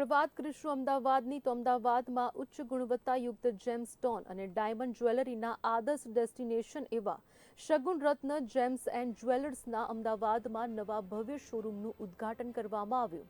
વાત કરીશું અમદાવાદની તો અમદાવાદમાં ઉચ્ચ ગુણવત્તાયુક્ત જેમસ્ટોન અને ડાયમંડ જ્વેલરીના આદર્શ ડેસ્ટિનેશન એવા શગુન રત્ન જેમ્સ એન્ડ જ્વેલર્સના અમદાવાદમાં નવા ભવ્ય શોરૂમનું ઉદ્ઘાટન કરવામાં આવ્યું।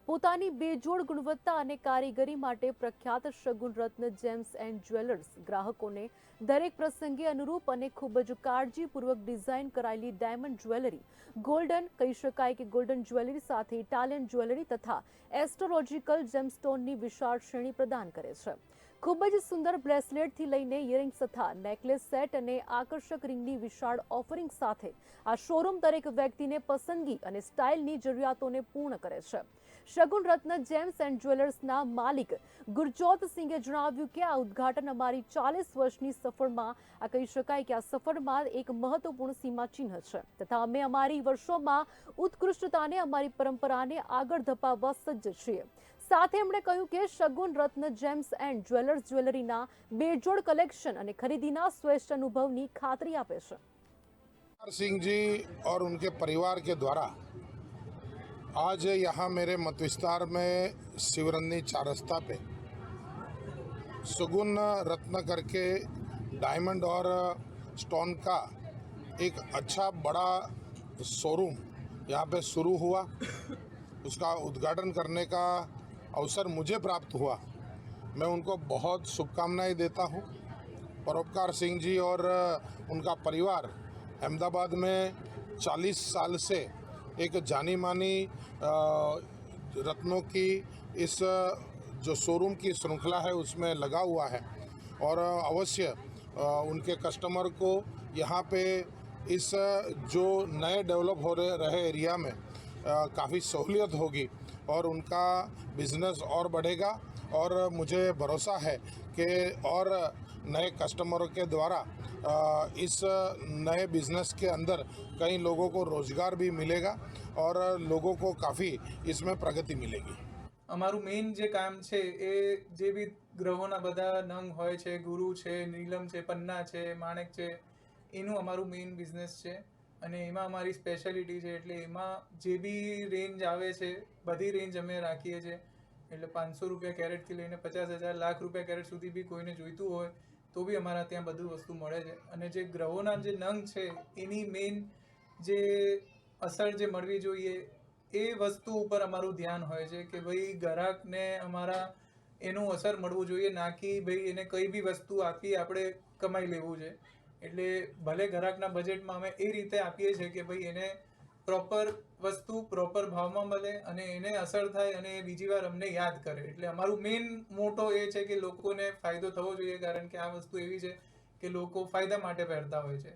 પોતાની બેજોડ ગુણવત્તા અને કારીગરી માટે પ્રખ્યાત શગુન રત્ન જેમ્સ એન્ડ જ્વેલર્સ ગ્રાહકોને દરેક પ્રસંગે અનુરૂપ અને ખૂબ જ કાળજીપૂર્વક ડિઝાઇન કરાયેલી ડાયમંડ જ્વેલરી, ગોલ્ડન કહી શકાય કે ગોલ્ડન જ્વેલરી સાથે ઇટાલિયન જ્વેલરી તથા એસ્ટ્રોલોજીકલ જેમસ્ટોનની વિશાળ શ્રેણી પ્રદાન કરે છે। ખૂબ જ સુંદર બ્રેસલેટથી લઈને ઇયરિંગ્સ તથા નેકલેસ સેટ અને આકર્ષક રિંગની વિશાળ ઓફરિંગ સાથે આ શોરૂમ દરેક વ્યક્તિને પસંદગી અને સ્ટાઇલની જરૂરિયાતોને પૂર્ણ કરે છે। શગુન રત્ન જેમ્સ એન્ડ જ્વેલર્સના માલિક ગુરજોત સિંઘે જણાવ્યું કે આ ઉદ્ઘાટન અમારી 40 વર્ષની સફળમાં આ કહી શકાય કે આ સફળમાં એક મહત્વપૂર્ણ સીમાચિહ્ન છે તથા અમે અમારી વર્ષોમાં ઉત્કૃષ્ટતાને અમારી પરંપરાને આગળ ધપાવવા સજ્જ છીએ। સાથે એમણે કહ્યું કે શગુન રત્ન જેમ્સ એન્ડ જ્વેલર્સ જ્વેલરીના બેજોડ કલેક્શન અને ખરીદીના શ્રેષ્ઠ અનુભવની ખાતરી આપે છે। सिंह जी और उनके परिवार के द्वारा आज यहाँ मेरे मत विस्तार में शिवरंजनी 4 रास्ता पे शगुन रत्न करके डायमंड और स्टोन का एक अच्छा बड़ा शोरूम यहाँ पे शुरू हुआ। उसका उद्घाटन करने का अवसर मुझे प्राप्त हुआ। मैं उनको बहुत शुभकामनाएं देता हूँ। परोपकार सिंह जी और उनका परिवार अहमदाबाद में 40 साल से एक जानी मानी रत्नों की इस जो शोरूम की श्रृंखला है उसमें लगा हुआ है और अवश्य उनके कस्टमर को यहाँ पे इस जो नए डेवलप हो रहे एरिया में काफ़ी सहूलियत होगी और उनका बिजनेस और बढ़ेगा और मुझे भरोसा है कि और नए कस्टमरों के द्वारा इस नए बिजनेस के अंदर कई लोगों को रोज़गार भी मिलेगा और लोगों को काफ़ी इसमें प्रगति मिलेगी। અમારું મેઇન જે કામ છે એ જે બી ગ્રહોના બધા નંગ હોય છે, ગુરુ છે, નીલમ છે, પન્ના છે, માણેક છે, એનું અમારું મેઇન બિઝનેસ છે અને એમાં અમારી સ્પેશિયાલિટી છે। એટલે એમાં જે બી રેન્જ આવે છે બધી રેન્જ અમે રાખીએ છીએ। એટલે 500 રૂપિયા કેરેટથી લઈને 50,000 લાખ રૂપિયા કેરેટ સુધી બી કોઈને જોઈતું હોય તો બી અમારા ત્યાં બધું વસ્તુ મળે છે। અને જે ગ્રહોના જે નંગ છે એની મેઇન જે અસર જે મળવી જોઈએ એ વસ્તુ ઉપર અમારું ધ્યાન હોય છે કે ભાઈ ગ્રાહકને અમારા એનું અસર મળવું જોઈએ, ના કે ભાઈ એને કઈ બી વસ્તુ આપી આપણે કમાઈ લેવું છે। એટલે ભલે ગ્રાહકના બજેટમાં અમે એ રીતે આપીએ છીએ કે ભાઈ એને પ્રોપર વસ્તુ પ્રોપર ભાવમાં મળે અને એને અસર થાય અને એ બીજી વાર અમને યાદ કરે। એટલે અમારું મેઇન મોટો એ છે કે લોકોને ફાયદો થવો જોઈએ, કારણ કે આ વસ્તુ એવી છે કે લોકો ફાયદા માટે પહેરતા હોય છે।